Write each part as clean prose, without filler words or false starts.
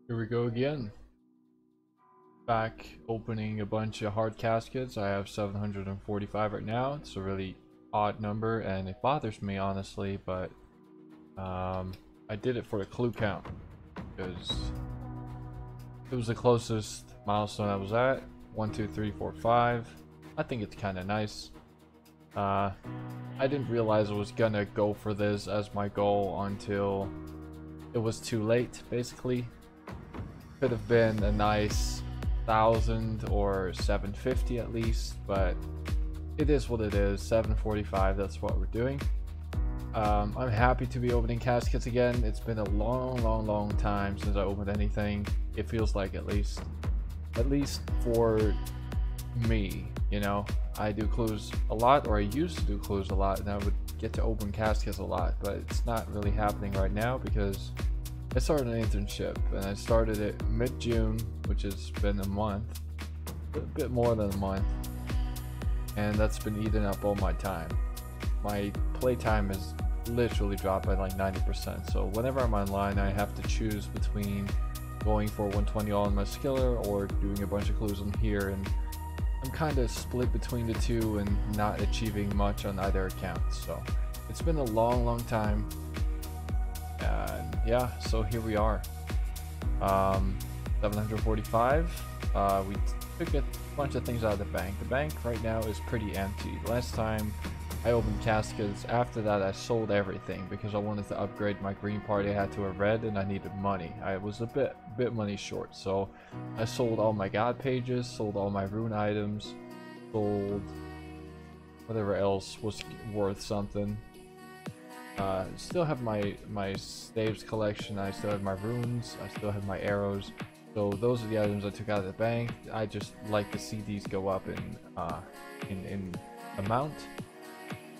Here we go again. Back opening a bunch of hard caskets. I have 745 right now. It's a really odd number and it bothers me honestly, but I did it for the clue count because it was the closest milestone I was at. 1, 2, 3, 4, 5. I think it's kind of nice. I didn't realize I was gonna go for this as my goal until it was too late, basically. Could have been a nice 1,000 or 750 at least, but it is what it is. 745, that's what we're doing. I'm happy to be opening caskets again. It's been a long time since I opened anything. It feels like at least for me, you know. I do clues a lot, or I used to do clues a lot, and I would get to open caskets a lot, but it's not really happening right now because I started an internship and I started it mid-June, which has been a month, a bit more than a month, and that's been eating up all my time. My playtime has literally dropped by like 90%, so whenever I'm online I have to choose between going for 120 all in my skiller or doing a bunch of clues in here, and I'm kind of split between the two and not achieving much on either account. So it's been a long time, and yeah, so here we are. 745. We took a bunch of things out of the bank. The bank right now is pretty empty. Last time I opened caskets, after that I sold everything because I wanted to upgrade my green party. I had to a red and I needed money. I was a bit money short, so I sold all my god pages, sold all my rune items, sold whatever else was worth something. Still have my staves collection, I still have my runes, I still have my arrows. So those are the items I took out of the bank. I just like to see these go up in amount.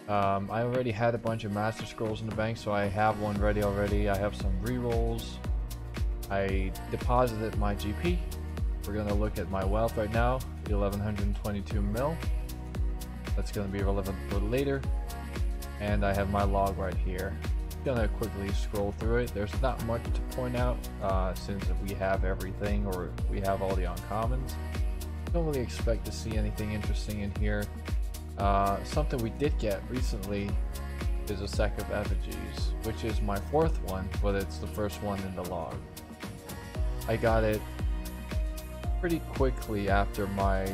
I already had a bunch of master scrolls in the bank, so I have one ready already. I have some rerolls. I deposited my GP. We're gonna look at my wealth right now, 1122 mil. That's gonna be relevant for later. And I have my log right here. Gonna quickly scroll through it. There's not much to point out since we have everything, or we have all the uncommons. Don't really expect to see anything interesting in here. Something we did get recently is a sack of effigies, which is my 4th one, but it's the first one in the log. I got it pretty quickly after my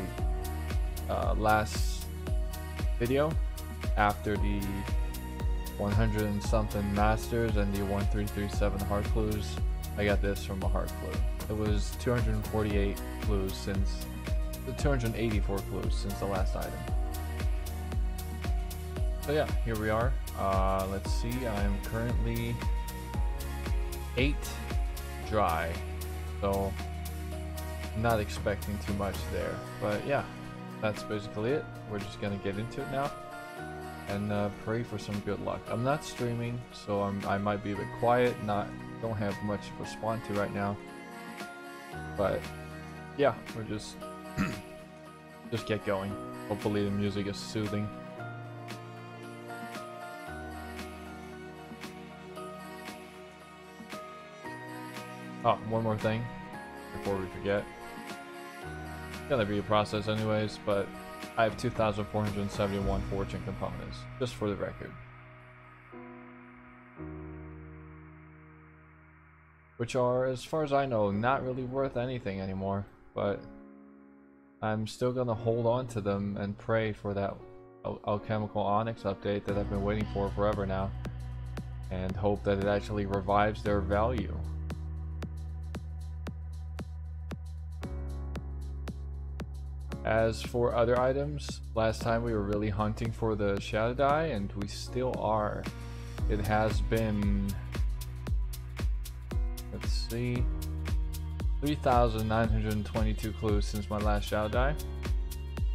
last video, after the 100 and something masters and the 1337 hard clues. I got this from a hard clue. It was 248 clues since the 284 clues since the last item. So yeah, here we are. Let's see, I'm currently 8 dry, so I'm not expecting too much there. But yeah, that's basically it. We're just gonna get into it now and pray for some good luck. I'm not streaming, so I might be a bit quiet, don't have much to respond to right now. But yeah, we're just get going. Hopefully the music is soothing. Oh, one more thing before we forget. It's gonna be a process anyways, but I have 2,471 fortune components, just for the record. Which are, as far as I know, not really worth anything anymore, but I'm still gonna hold on to them and pray for that alchemical onyx update that I've been waiting for forever now, and hope that it actually revives their value. As for other items, last time we were really hunting for the shadow die, and we still are. It has been, let's see, 3,922 clues since my last shadow die.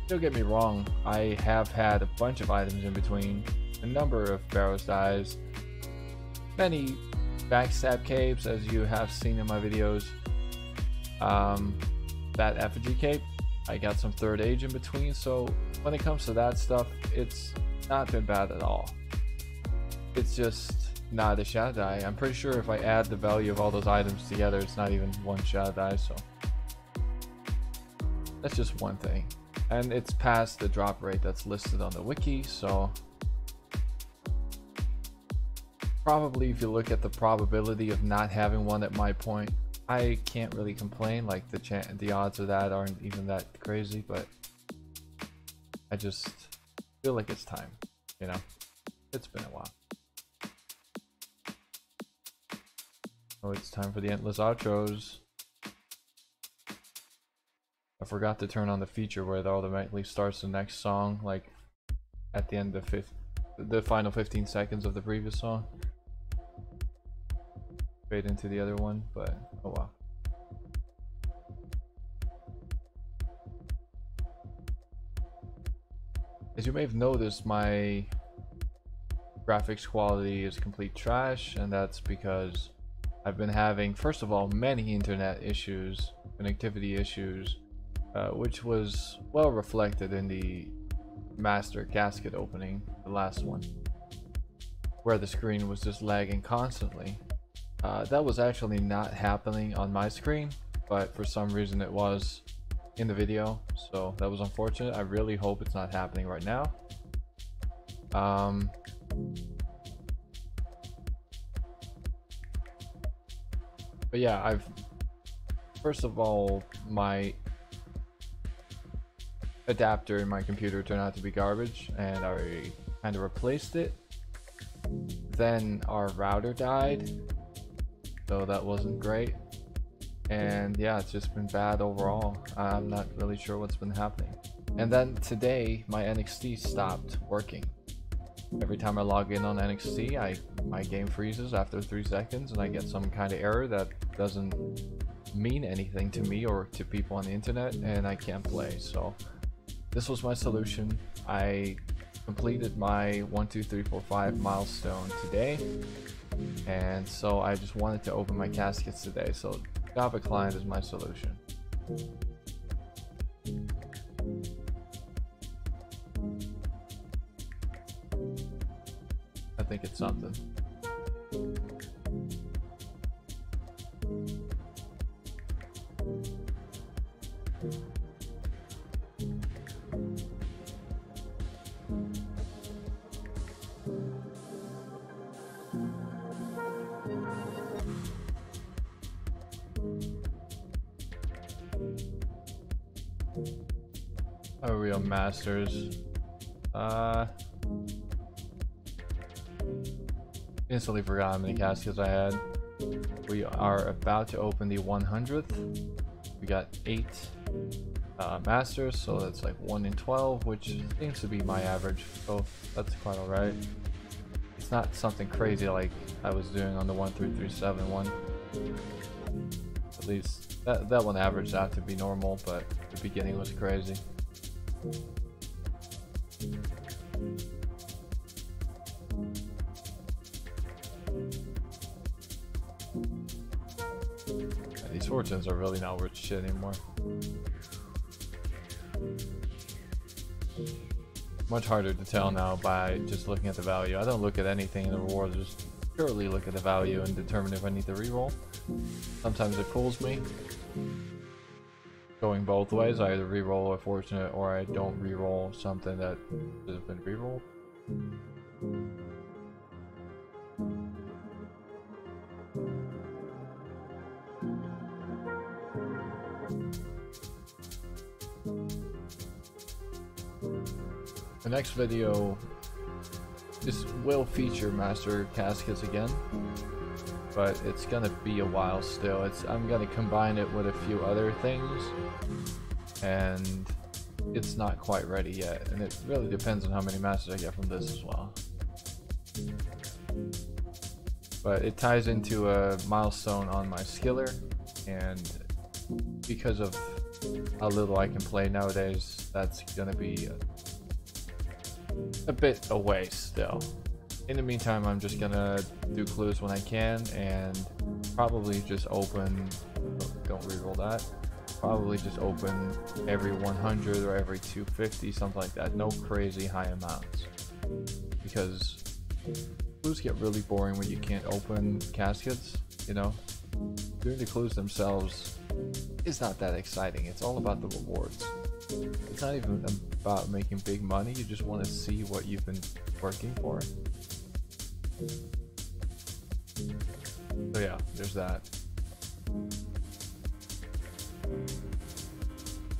Don't get me wrong, I have had a bunch of items in between, a number of Barrows dies, many backstab capes as you have seen in my videos. That effigy cape, I got some 3rd age in between, so when it comes to that stuff, it's not been bad at all. It's just not a shadow die. I'm pretty sure if I add the value of all those items together, it's not even one shadow die, so that's just one thing. And it's past the drop rate that's listed on the wiki, so probably if you look at the probability of not having one at my point, I can't really complain. Like the odds of that aren't even that crazy, but I just feel like it's time, you know? It's been a while. Oh, it's time for the endless outros. I forgot to turn on the feature where it automatically starts the next song, like at the end of the final 15 seconds of the previous song. Fade into the other one, but oh well. As you may have noticed, my graphics quality is complete trash, and that's because I've been having, first of all, many internet issues, connectivity issues, which was well reflected in the master casket opening, the last one, where the screen was just lagging constantly. That was actually not happening on my screen, but for some reason it was in the video, so that was unfortunate. I really hope it's not happening right now. But yeah, first of all, my adapter in my computer turned out to be garbage, and I kind of replaced it. Then our router died, so that wasn't great. And yeah, it's just been bad overall. I'm not really sure what's been happening. And then today, my NXT stopped working. Every time I log in on NXT, my game freezes after 3 seconds, and I get some kind of error that doesn't mean anything to me or to people on the internet, and I can't play. So this was my solution. I completed my 1, 2, 3, 4, 5 milestone today, and so I just wanted to open my caskets today. So Java client is my solution. I think it's something. Oh, Ryom Masters. Instantly forgot how many caskets I had. We are about to open the 100th. We got 8 masters, so that's like 1 in 12, which seems to be my average, so that's quite alright. It's not something crazy like I was doing on the 1337 one. At least that one averaged out to be normal, but the beginning was crazy. These fortunes are really not worth shit anymore. Much harder to tell now by just looking at the value. I don't look at anything in the rewards, just purely look at the value and determine if I need to reroll. Sometimes it fools me. Going both ways, I either reroll a fortunate or I don't reroll something that should have been rerolled. The next video will feature Master Caskets again, but it's gonna be a while still. I'm gonna combine it with a few other things, and it's not quite ready yet, and it really depends on how many masters I get from this as well. But it ties into a milestone on my skiller, and because of how little I can play nowadays, that's gonna be a bit away still. In the meantime, I'm just gonna do clues when I can, and probably just open, don't reroll that, probably just open every 100 or every 250, something like that. No crazy high amounts, because Clues get really boring when you can't open caskets, you know? Doing the clues themselves is not that exciting. It's all about the rewards. It's not even about making big money, you just want to see what you've been working for. So yeah, there's that.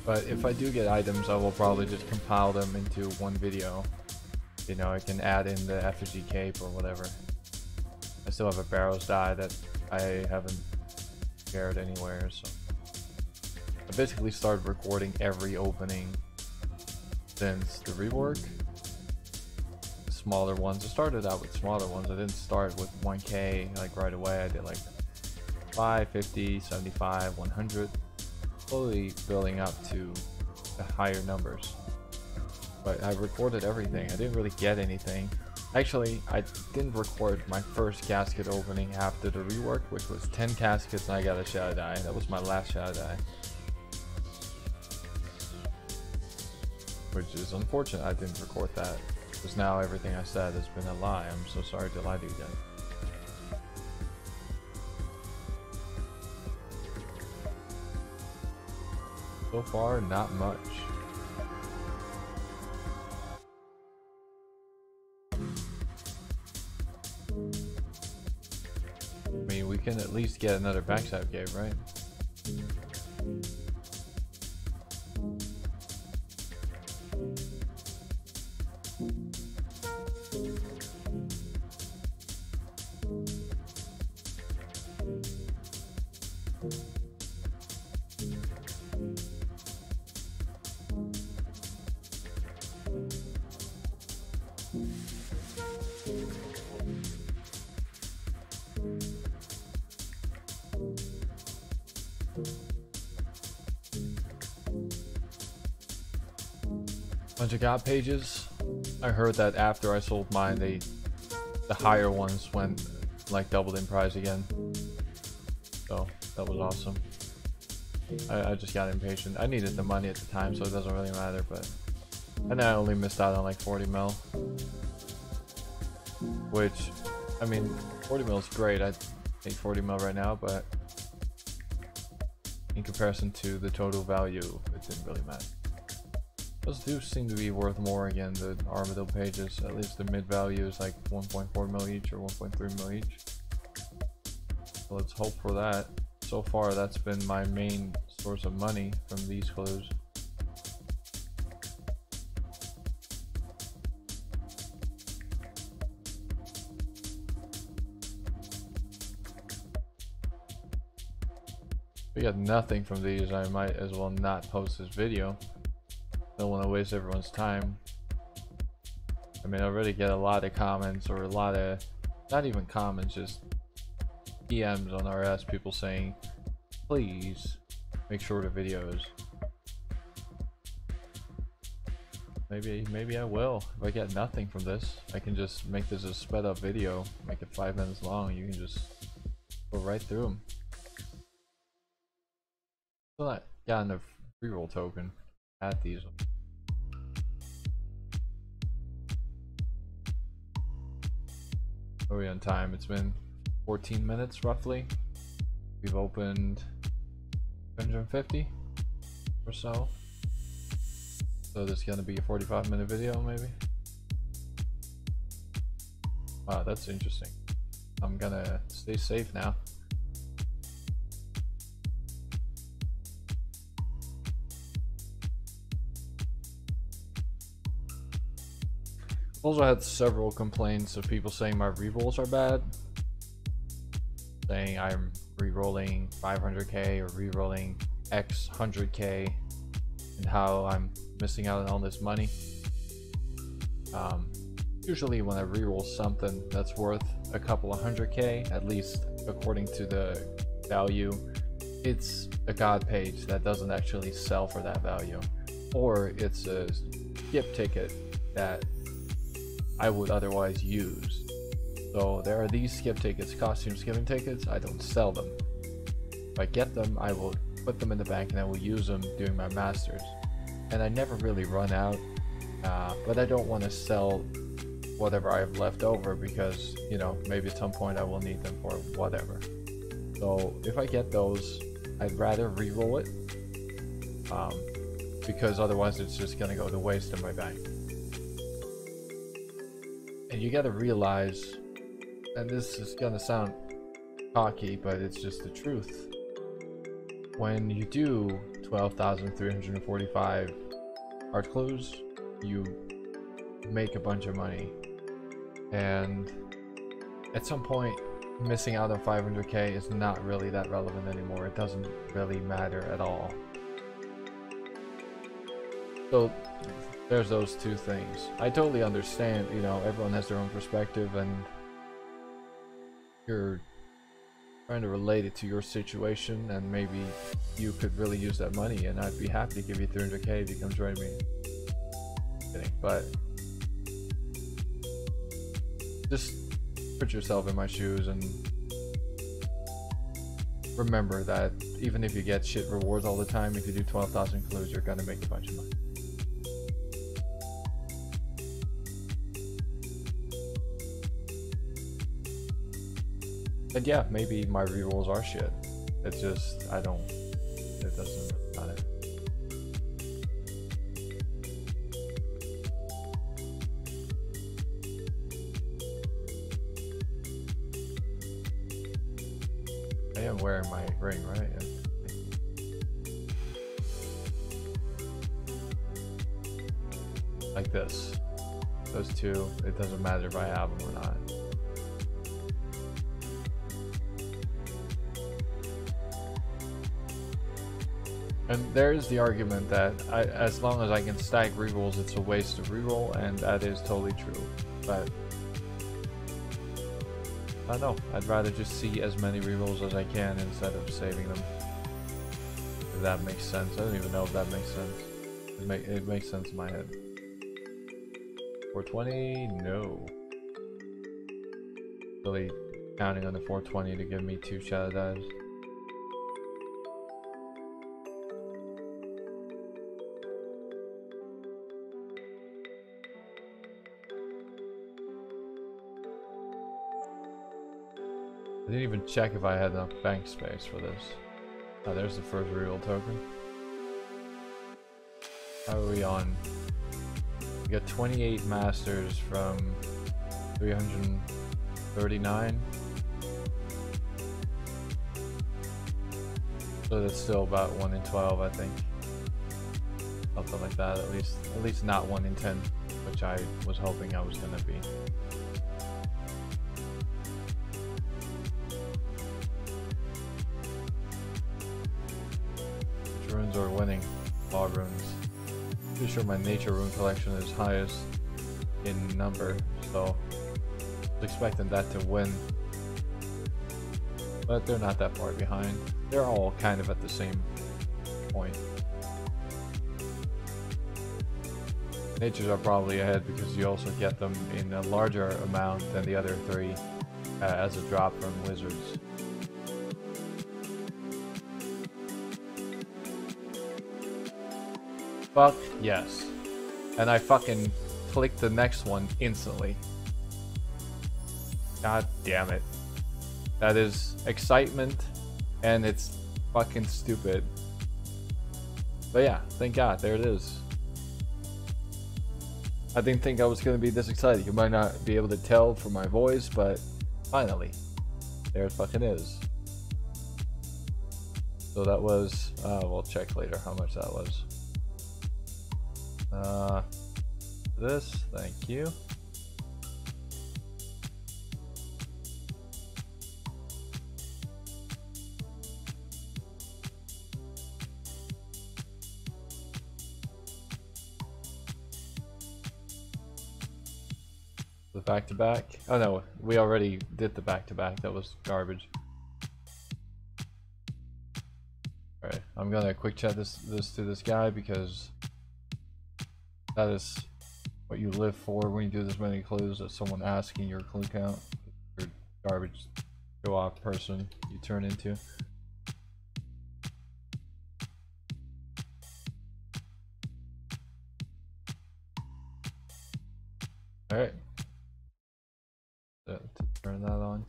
But if I do get items, I will probably just compile them into one video. You know, I can add in the effigy cape or whatever. I still have a barrels die that I haven't shared anywhere, so I basically started recording every opening since the rework. The smaller ones, I started out with smaller ones. I didn't start with 1k like right away. I did like 5, 50, 75, 100, slowly building up to the higher numbers. But I recorded everything. I didn't really get anything. Actually, I didn't record my first casket opening after the rework, which was 10 caskets and I got a shadow die. That was my last shadow die. Which is unfortunate I didn't record that, because now everything I said has been a lie. I'm so sorry to lie to you guys. So far, not much. I mean, we can at least get another backstab gate, right? Bunch of god pages. I heard that after I sold mine, the higher ones went like doubled in price again. So that was awesome. I just got impatient. I needed the money at the time, so it doesn't really matter. But and I only missed out on like 40 mil, which I mean 40 mil is great. I take 40 mil right now, but in comparison to the total value, it didn't really matter. Those do seem to be worth more again, the Armadillo pages. At least the mid value is like 1.4 mil each or 1.3 mil each. So let's hope for that. So far, that's been my main source of money from these clues. If we got nothing from these, I might as well not post this video. Don't want to waste everyone's time. I mean, I already get a lot of comments, or a lot of, not even comments, just DMs on RS, people saying, please make shorter videos. Maybe I will. If I get nothing from this, I can just make this a sped up video, make it 5 minutes long. You can just go right through them. Still not gotten a reroll token at these. Are we on time? It's been 14 minutes roughly. We've opened 150 or so. So this is gonna be a 45-minute video maybe. Wow, that's interesting. I'm gonna stay safe now. Also had several complaints of people saying my rerolls are bad. Saying I'm rerolling 500k or rerolling X 100k and how I'm missing out on all this money. Usually when I reroll something that's worth a couple of 100k, at least according to the value, it's a god page that doesn't actually sell for that value. Or it's a skip ticket that I would otherwise use. So there are these skip tickets, costume skipping tickets. I don't sell them. If I get them, I will put them in the bank and I will use them during my masters. And I never really run out, but I don't want to sell whatever I have left over, because, you know, maybe at some point I will need them for whatever. So if I get those, I'd rather re-roll it, because otherwise it's just gonna go to waste in my bank. And you gotta realize, and this is gonna sound cocky, but it's just the truth. When you do 12,345 art clues, you make a bunch of money. And at some point, missing out on 500k is not really that relevant anymore. It doesn't really matter at all. So there's those two things. I totally understand, you know, everyone has their own perspective, and you're trying to relate it to your situation, and maybe you could really use that money, and I'd be happy to give you 300k if you come join me. Kidding, but just put yourself in my shoes and remember that even if you get shit rewards all the time, if you do 12,000 clues, you're gonna make a bunch of money. And yeah, maybe my rerolls are shit. It's just, it doesn't matter. I am wearing my ring, right? Like this. Those two, it doesn't matter if I have them or not. And there's the argument that as long as I can stack rerolls, it's a waste to reroll, and that is totally true. But I don't know, I'd rather just see as many rerolls as I can instead of saving them. If that makes sense. I don't even know if that makes sense. It makes sense in my head. 420? No. Really counting on the 420 to give me 2 shadow dives. I didn't even check if I had enough bank space for this. Oh, there's the first reroll token. How are we on? We got 28 masters from 339. So that's still about 1 in 12, I think. Something like that, at least not 1 in 10, which I was hoping I was gonna be. Runes are winning. All runes. Pretty sure my nature rune collection is highest in number, so I was expecting that to win. But they're not that far behind. They're all kind of at the same point. Natures are probably ahead because you also get them in a larger amount than the other 3 as a drop from wizards. Fuck yes. And I fucking clicked the next one instantly. God damn it. That is excitement, and it's fucking stupid. But yeah, thank God, there it is. I didn't think I was gonna be this excited. You might not be able to tell from my voice, but finally, there it fucking is. So that was, we'll check later how much that was. This, thank you. The back-to-back? Oh no, we already did the back-to-back. That was garbage. Alright, I'm gonna quick chat this to this guy because that is what you live for when you do this many clues, that someone asking your clue count. You're garbage go off person you turn into. Alright. to turn that on.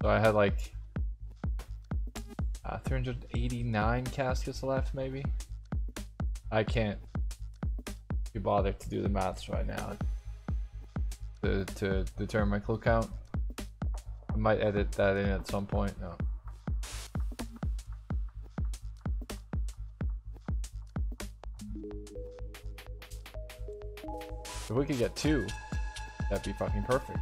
So I had like 389 caskets left, maybe. I can't be bothered to do the maths right now to determine my clue count. I might edit that in at some point. No. If we could get 2, that'd be fucking perfect.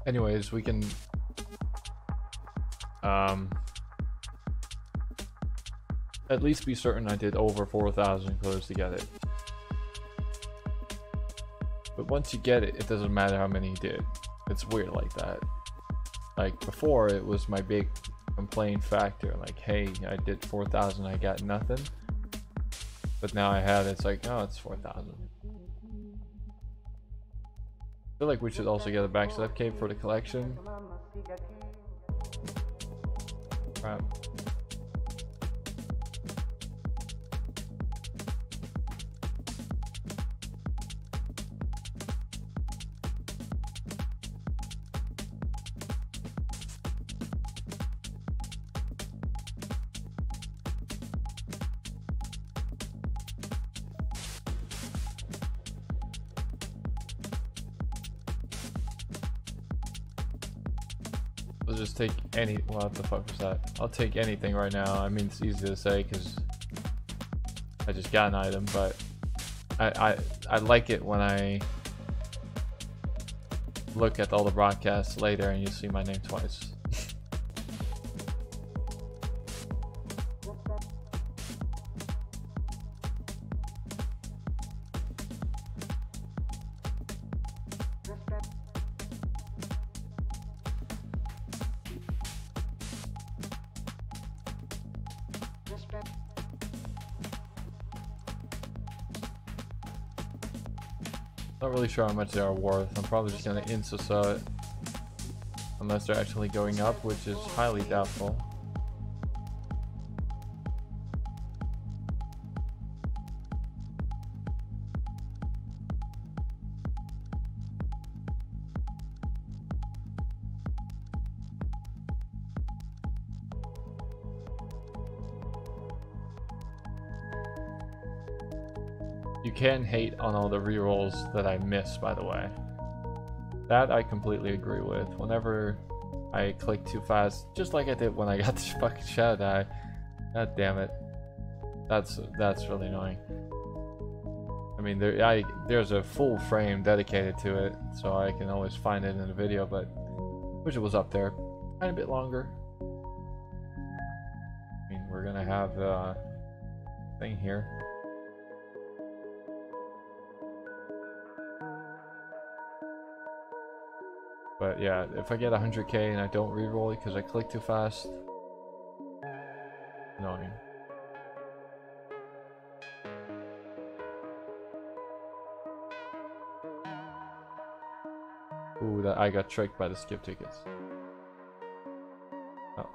Anyways, we can at least be certain I did over 4,000 clues to get it. But once you get it, it doesn't matter how many you did. It's weird like that. Like before, it was my big complaint factor. Like, hey, I did 4,000, I got nothing. But now I have it, it's like, oh, it's 4,000. I feel like we should also get a backstep cape for the collection. Crap. I'll just take any. What the fuck was that? I'll take anything right now. I mean, it's easy to say because I just got an item, but I like it when I look at all the broadcasts later and you see my name twice. Not really sure how much they are worth. I'm probably just gonna insta it unless they're actually going up, which is highly doubtful. You can hate on all the rerolls that I miss, by the way. That I completely agree with. Whenever I click too fast, just like I did when I got this fucking shadow die. God damn it. That's really annoying. I mean, there's a full frame dedicated to it, so I can always find it in the video, but wish it was up there. Tiny bit longer. I mean, we're gonna have a thing here. But yeah, if I get 100k and I don't reroll it because I click too fast, annoying. Ooh, that I got tricked by the skip tickets. Oh.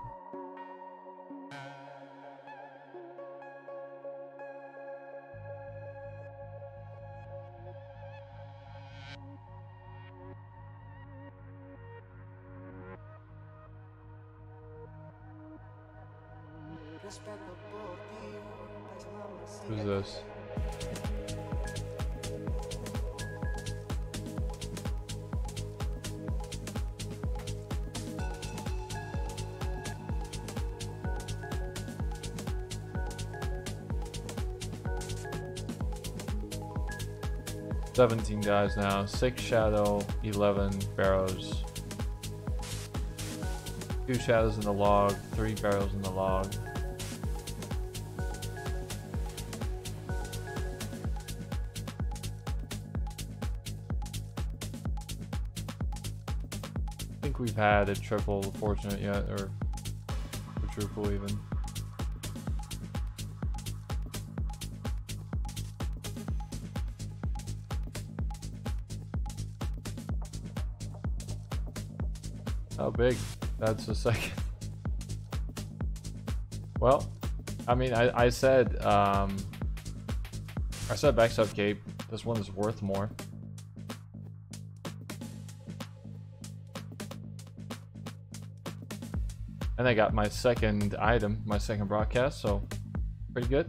Who's this? "17 guys now, 6 shadow, 11 barrows. 2 shadows in the log, 3 barrels in the log. I think we've had a triple fortunate yet, or quadruple even. How big? That's the second. Well, I mean, I said backstab cape. This one is worth more. And I got my second item, my second broadcast, so pretty good.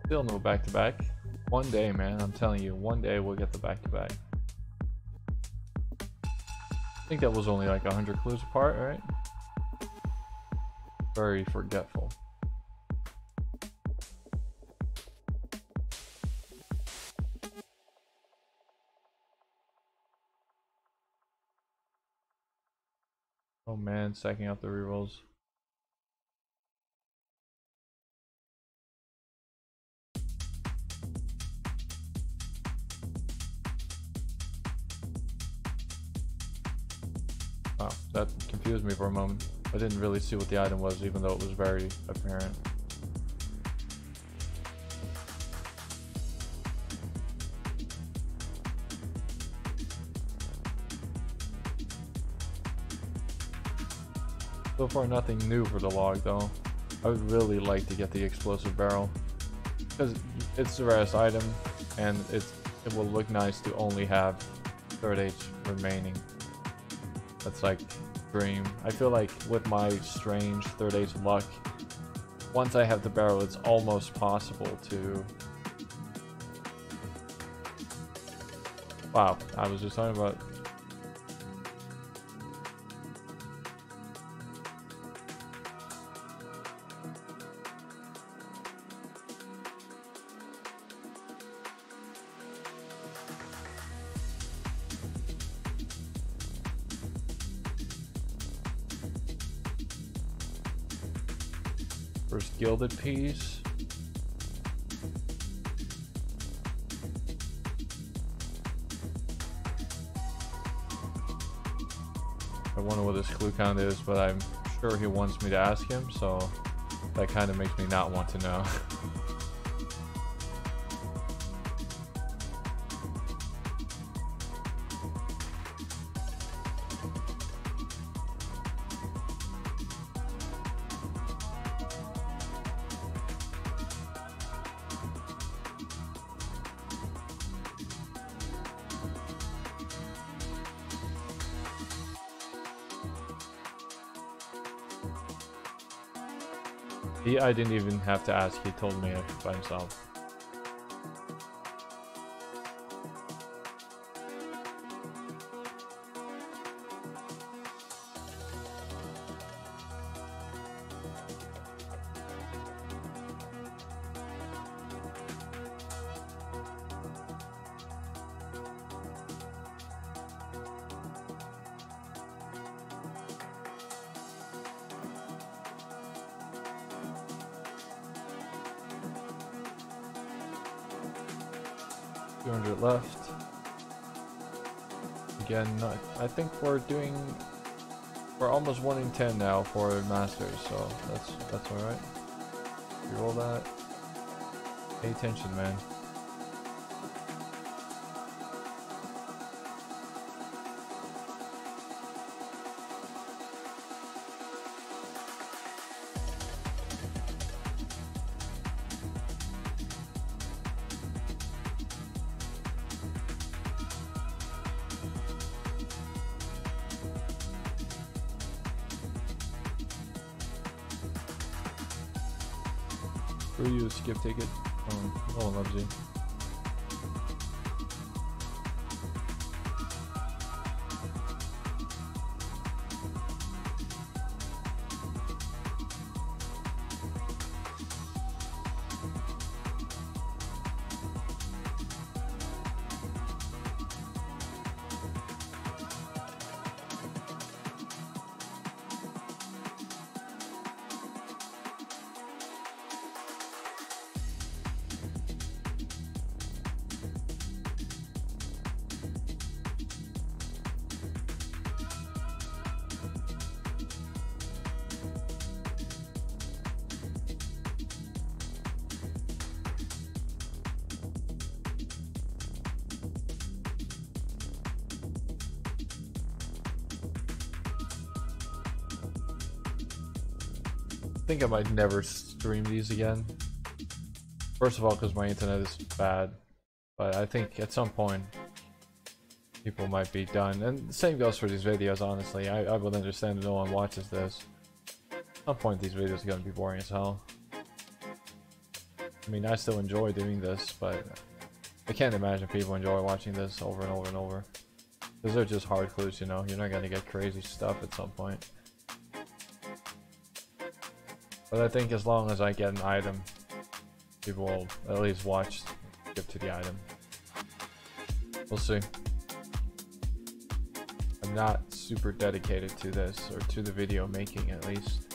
Still no back-to-back. One day, man, I'm telling you, one day we'll get the back-to-back. I think that was only like 100 clues apart, right? Very forgetful. Oh man, stacking up the rerolls. Wow, that confused me for a moment. I didn't really see what the item was, even though it was very apparent. So far, nothing new for the log, though. I would really like to get the explosive barrel, because it's the rarest item, and it will look nice to only have 3rd H remaining. That's like dream. I feel like with my strange 3rd H luck, once I have the barrel, it's almost possible to... Wow, I was just talking about... First gilded piece. I wonder what this clue count is, but I'm sure he wants me to ask him, so that kind of makes me not want to know. I didn't even have to ask, he told me by himself. Left again. I think we're almost 1 in 10 now for masters, so that's all right. Roll that. Pay attention, man. You skip ticket. No one loves you. think I might never stream these again. First of all, because my internet is bad. But I think at some point, people might be done. And the same goes for these videos, honestly. I would understand if no one watches this. At some point, these videos are going to be boring as hell. I mean, I still enjoy doing this, but I can't imagine people enjoy watching this over and over and over. Because they're just hard clues, you know? You're not going to get crazy stuff at some point. But I think as long as I get an item, people will at least watch, skip to the item. We'll see. I'm not super dedicated to this, or to the video making at least.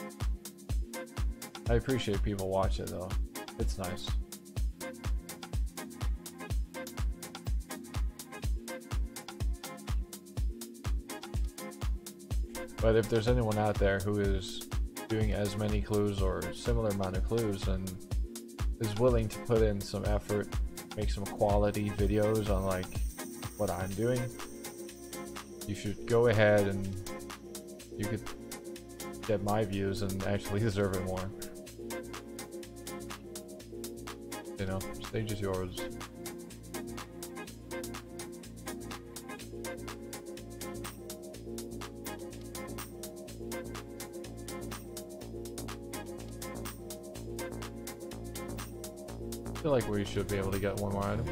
I appreciate people watch it though. It's nice. But if there's anyone out there who is doing as many clues or similar amount of clues and is willing to put in some effort, make some quality videos on like what I'm doing, you should go ahead and you could get my views and actually deserve it more. You know, stage is yours. I feel like we should be able to get one more item.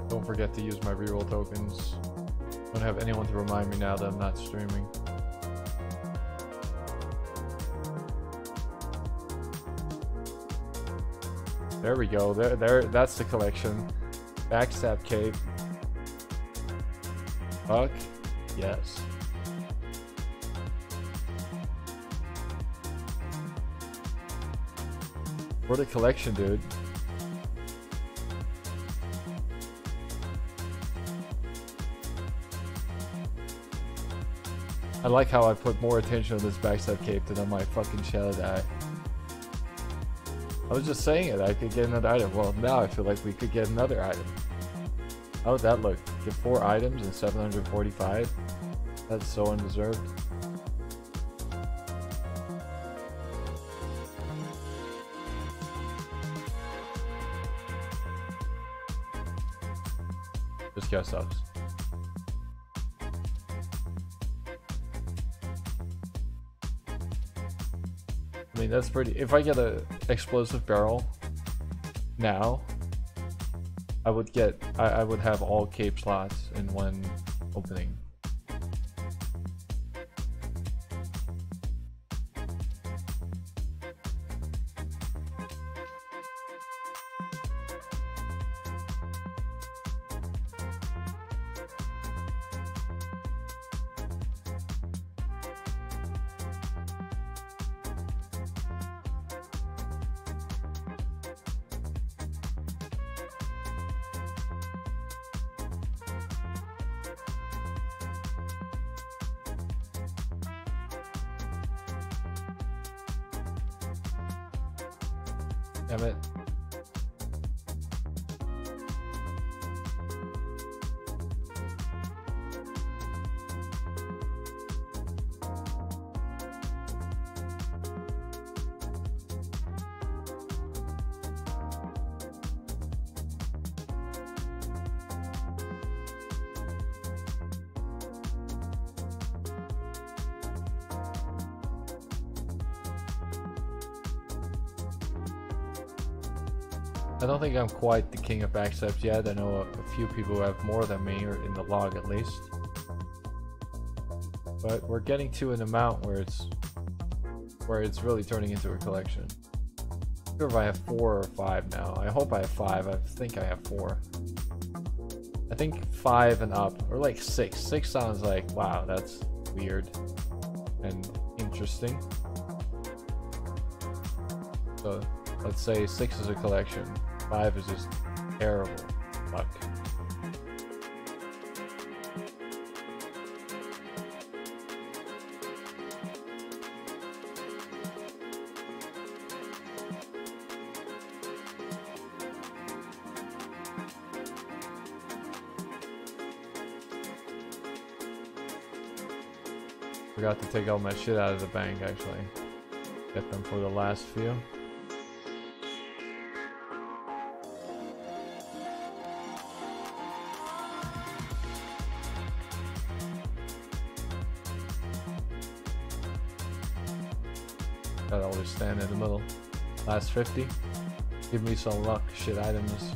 Don't forget to use my reroll tokens. Don't have anyone to remind me now that I'm not streaming. There we go. There. That's the collection. Backstab cape. Fuck yes. For the collection, dude. I like how I put more attention on this backstab cape than on my fucking shadow die. I was just saying it, I could get another item. Well, now I feel like we could get another item. How would that look? Get 4 items and 745? That's so undeserved. Just guess us. I mean, that's pretty. If I get a explosive barrel now, I would get. I would have all cape slots in one opening. Damn it. I don't think I'm quite the king of backstabs yet. I know a few people who have more than me, or in the log at least. But we're getting to an amount where it's really turning into a collection. I'm not sure if I have 4 or 5 now. I hope I have 5. I think I have 4. I think 5 and up, or like 6. 6 sounds like, wow, that's weird and interesting. So let's say 6 is a collection. 5 is just terrible. Fuck. Forgot to take all my shit out of the bank actually. Get them for the last few. Gotta always stand in the middle. Last 50. Give me some luck shit items.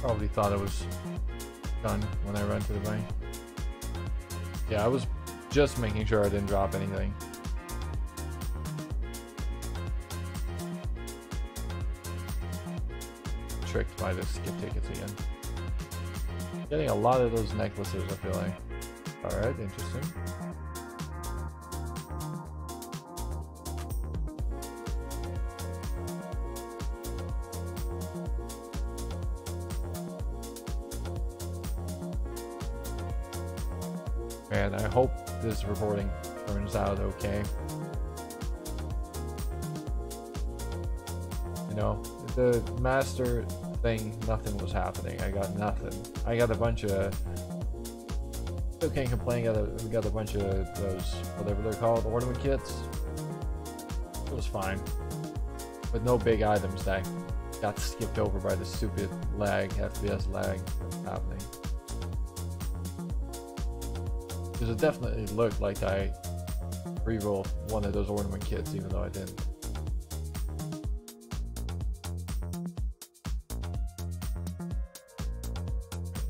Probably thought it was done when I ran to the bank. Yeah, I was just making sure I didn't drop anything. Tricked by the skip tickets again. Getting a lot of those necklaces, I feel like. Alright, interesting. Man, I hope this recording turns out okay. You know, the master thing, nothing was happening. I got nothing. I got a bunch of... Still can't complain, we got a bunch of those, whatever they're called, ornament kits. It was fine. But no big items that got skipped over by the stupid lag, FPS lag happening. Because it definitely looked like I re-rolled one of those ornament kits, even though I didn't.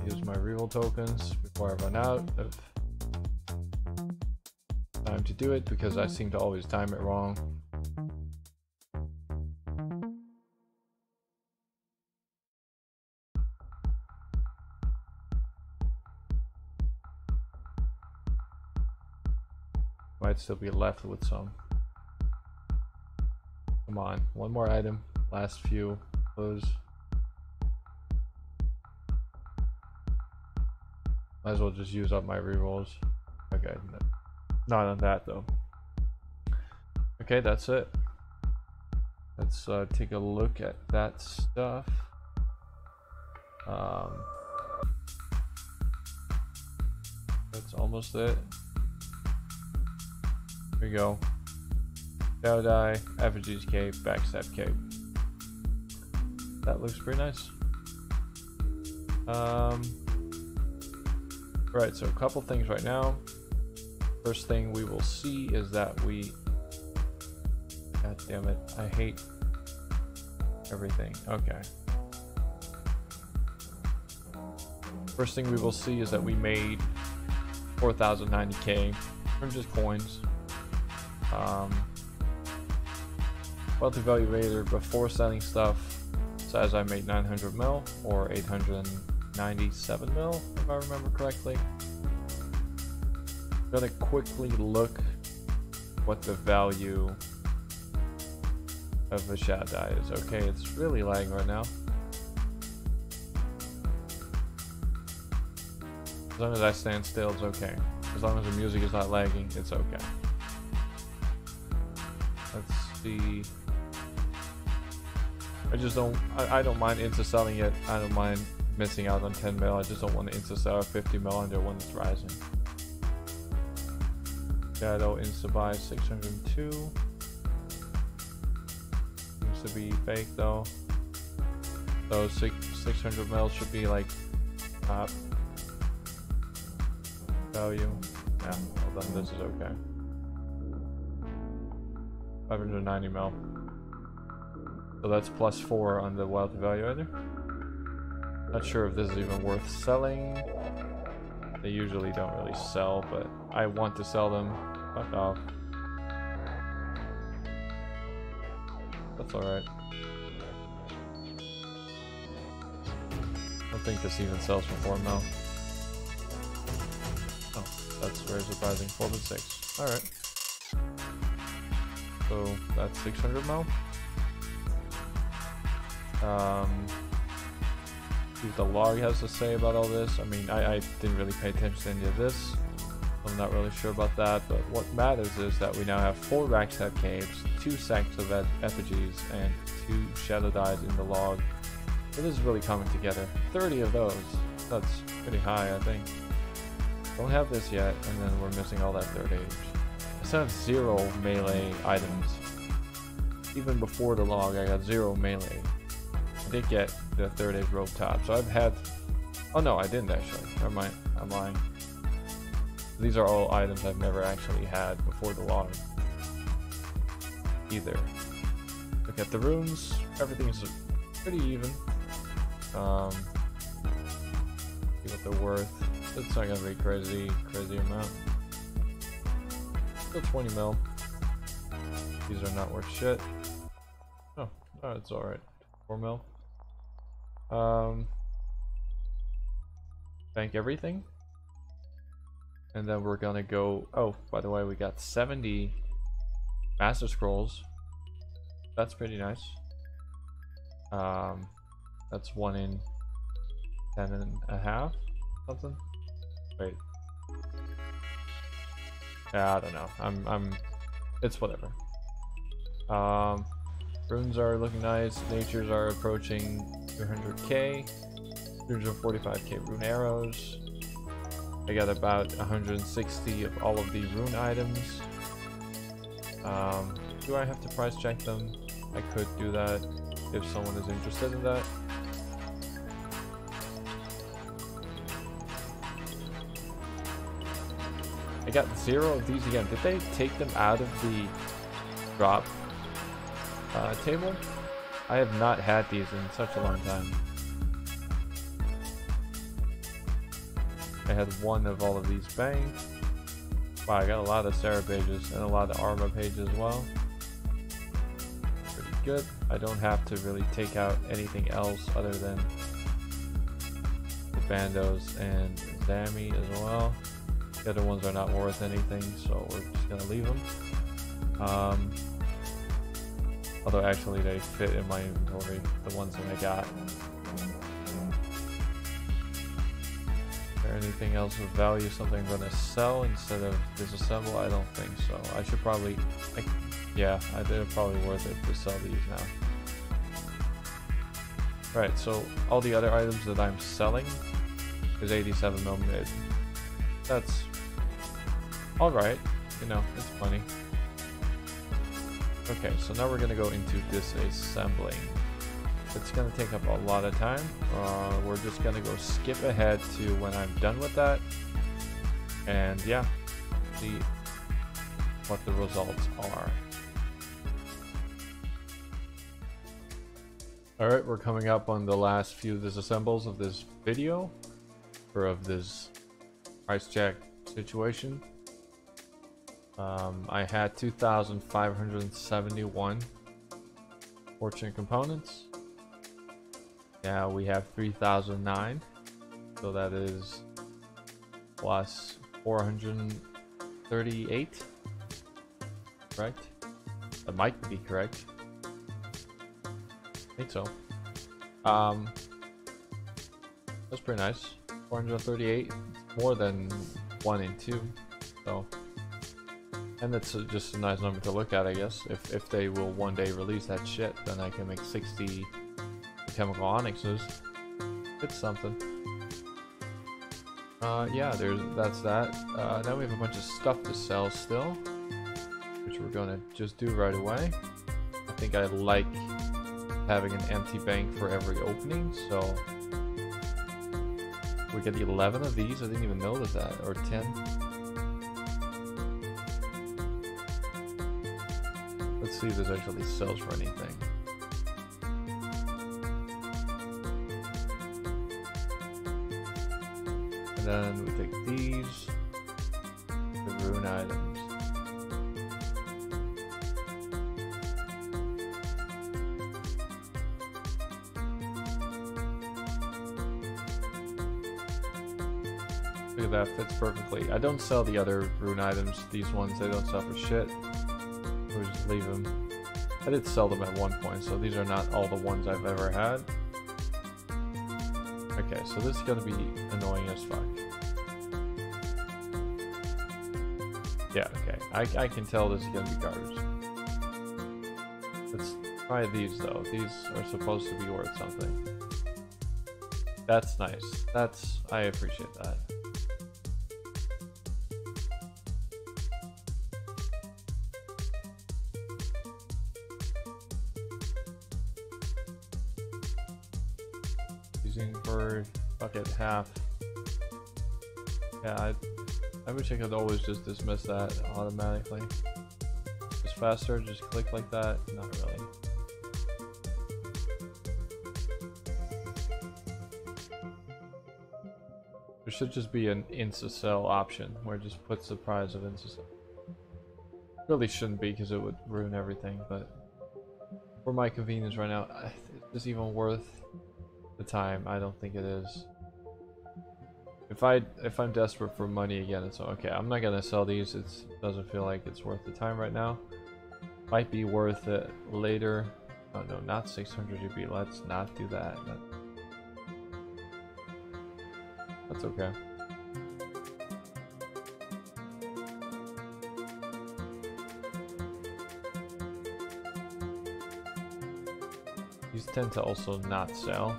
Use my re-roll tokens before I run out of time to do it, because I seem to always time it wrong. Might still be left with some. Come on, one more item. Last few. Close. Might as well just use up my rerolls. Okay, not on that though. Okay, that's it. Let's take a look at that stuff. That's almost it. Here we go. Joda, Effigy's cape, backstab cape. That looks pretty nice. Right, so a couple things right now. First thing we will see is that we... God damn it, I hate everything. Okay. First thing we will see is that we made 4,090k from just coins. Wealthy value rater before selling stuff says I made 900 mil or 897 mil if I remember correctly. I'm gonna quickly look what the value of the Shaddai is. Okay, it's really lagging right now. As long as I stand still, it's okay. As long as the music is not lagging, it's okay. Let's see. I don't mind insta selling it. I don't mind missing out on 10 mil. I just don't want to insta sell 50 mil under when it's rising. Shadow insta buy 602. Seems to be fake though. So 600 mil should be like top value. Yeah, well then this is okay. 590 mil. So that's +4 on the wealth evaluator. Not sure if this is even worth selling. They usually don't really sell, but I want to sell them. Fuck off. That's alright. I don't think this even sells for 4 mil. Oh, that's very surprising. 4.6. Alright. So that's 600 mil. See what the log has to say about all this. I mean, I didn't really pay attention to any of this. I'm not really sure about that, but what matters is that we now have 4 Rackstep caves, 2 sacks of effigies, and 2 shadow dyes in the log. So this is really coming together. 30 of those. That's pretty high, I think. Don't have this yet, and then we're missing all that 3rd age. I still have 0 melee items. Even before the log, I got 0 melee. I did get the 3rd age rope top, so I've had... Oh no, I didn't actually. Never mind, I'm lying. These are all items I've never actually had before the log. Either. Look at the runes, everything's pretty even. See what they're worth. It's not gonna be crazy amount. Still 20 mil. These are not worth shit. Oh, it's alright. 4 mil. Bank everything. And then we're gonna go... Oh, by the way, we got 70 Master Scrolls. That's pretty nice. That's 1 in 10 and a half, something. Wait. Yeah, I don't know. It's whatever. Runes are looking nice. Natures are approaching 300k. 345k rune arrows. I got about 160 of all of the rune items. Do I have to price check them? I could do that if someone is interested in that. I got 0 of these again. Did they take them out of the drop table? I have not had these in such a long time. I had 1 of all of these banked. Wow, I got a lot of Sarah pages and a lot of Arma pages as well. Pretty good. I don't have to really take out anything else other than the Bandos and Zami as well. The other ones are not worth anything, so we're just gonna leave them. Although actually they fit in my inventory, the ones that I got. Anything else of value, something I'm gonna sell instead of disassemble? I don't think so. I should probably, yeah, I think it's probably worth it to sell these now. Right, so all the other items that I'm selling is 87 mil mid. That's alright, you know, it's funny. Okay, so now we're gonna go into disassembling. It's gonna take up a lot of time. We're just gonna go skip ahead to when I'm done with that, and yeah, see what the results are. Alright, we're coming up on the last few disassembles of this video, or of this price check situation. I had 2,571 fortune components. Now we have 3,009, so that is plus 438, correct? That might be correct. I think so. That's pretty nice. 438, more than 1 and 2, so. And that's just a nice number to look at, I guess. If they will one day release that shit, then I can make 60 chemical onyxes. It's something. Yeah, that's that. Now we have a bunch of stuff to sell still, which we're gonna just do right away. I think I like having an empty bank for every opening, so we get 11 of these. I didn't even notice that, or 10. Let's see if this actually sells for anything. And then we take these, the rune items. Look at that, fits perfectly. I don't sell the other rune items, these ones, they don't sell for shit. We'll just leave them. I did sell them at one point, so these are not all the ones I've ever had. Okay, so this is gonna be annoying as fuck. Yeah, okay. I can tell this is gonna be garbage. Let's try these though. These are supposed to be worth something. That's nice. I appreciate that. Using for bucket half. Yeah, I wish I could always just dismiss that automatically. Just faster, just click like that. Not really. There should just be an insta-sell option where it just puts the price of insta-sell. Really shouldn't be because it would ruin everything, but for my convenience right now, is this even worth the time? I don't think it is. If I'm desperate for money again, it's okay. I'm not gonna sell these. It doesn't feel like it's worth the time right now. Might be worth it later. Oh no, not 600 GB. Let's not do that. That's okay. These tend to also not sell.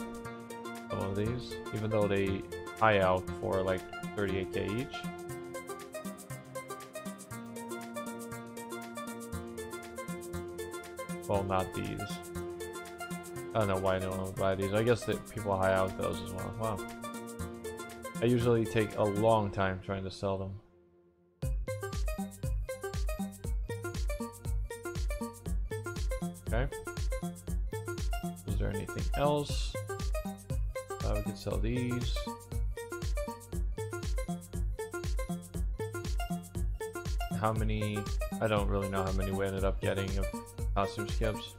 Some of these, even though they high out for like 38k each. Well, not these. I don't know why no one would buy these. I guess that people high out those as well. Wow. I usually take a long time trying to sell them. Okay. Is there anything else? We could sell these. How many? I don't really know how many we ended up getting of costume skips.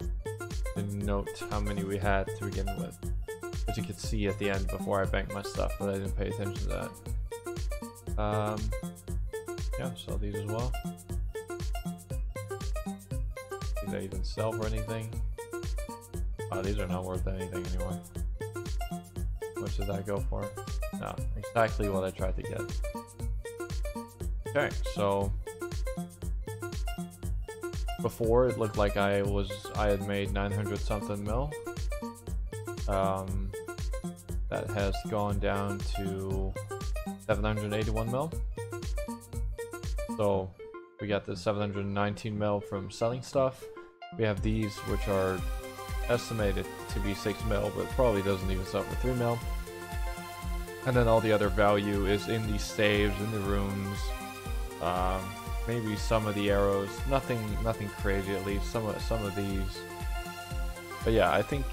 Didn't note how many we had to begin with, as you could see at the end before I banked my stuff, but I didn't pay attention to that. Yeah, sell these as well. Did they even sell for anything? Oh, these are not worth anything anymore. How much did that go for? No, exactly what I tried to get. Okay, so before it looked like I had made 900 something mil. That has gone down to 781 mil. So we got the 719 mil from selling stuff. We have these, which are estimated to be 6 mil, but probably doesn't even sell for 3 mil. And then all the other value is in these saves, in the rooms, maybe some of the arrows. Nothing crazy, at least some of these. But yeah, I think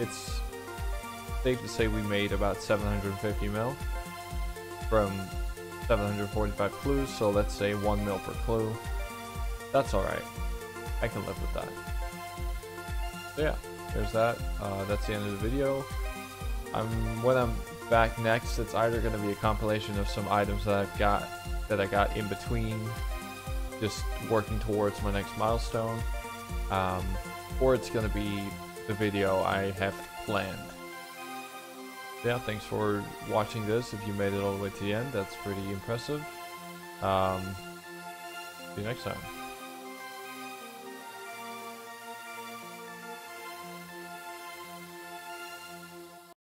it's safe to say we made about 750 mil from 745 clues. So let's say 1 mil per clue. That's all right. I can live with that. So yeah, there's that. That's the end of the video. When I'm back next, it's either going to be a compilation of some items that I got in between, just working towards my next milestone, or it's going to be the video I have planned. Yeah, thanks for watching this. If you made it all the way to the end, that's pretty impressive. See you next time.